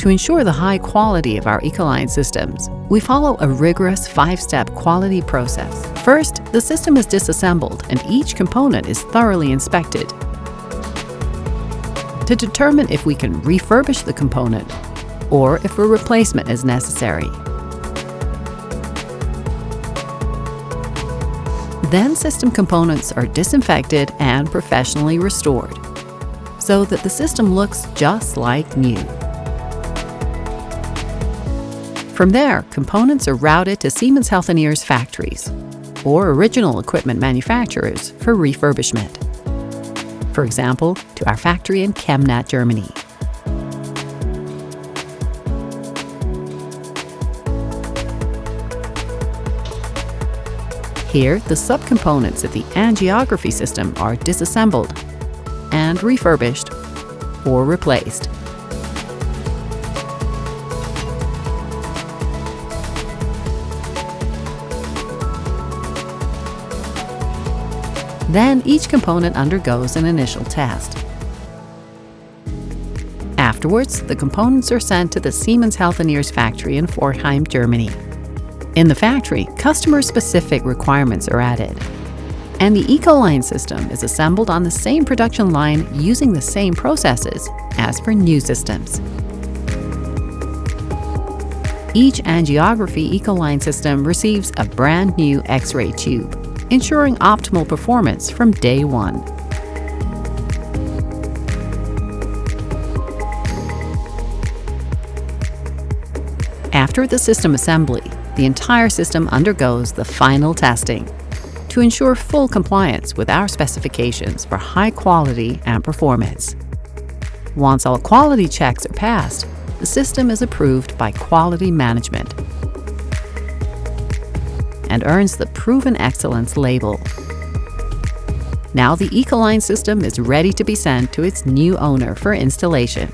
To ensure the high quality of our Ecoline systems, we follow a rigorous 5-step quality process. First, the system is disassembled and each component is thoroughly inspected to determine if we can refurbish the component or if a replacement is necessary. Then system components are disinfected and professionally restored so that the system looks just like new. From there, components are routed to Siemens Healthineers factories or original equipment manufacturers for refurbishment. For example, to our factory in Chemnat, Germany. Here, the subcomponents of the angiography system are disassembled and refurbished or replaced. Then each component undergoes an initial test. Afterwards, the components are sent to the Siemens Healthineers factory in Forchheim, Germany. In the factory, customer-specific requirements are added, and the Ecoline system is assembled on the same production line using the same processes as for new systems. Each angiography Ecoline system receives a brand new X-ray tube, ensuring optimal performance from day one. After the system assembly, the entire system undergoes the final testing to ensure full compliance with our specifications for high quality and performance. Once all quality checks are passed, the system is approved by quality management and earns the Proven Excellence label. Now the Ecoline system is ready to be sent to its new owner for installation.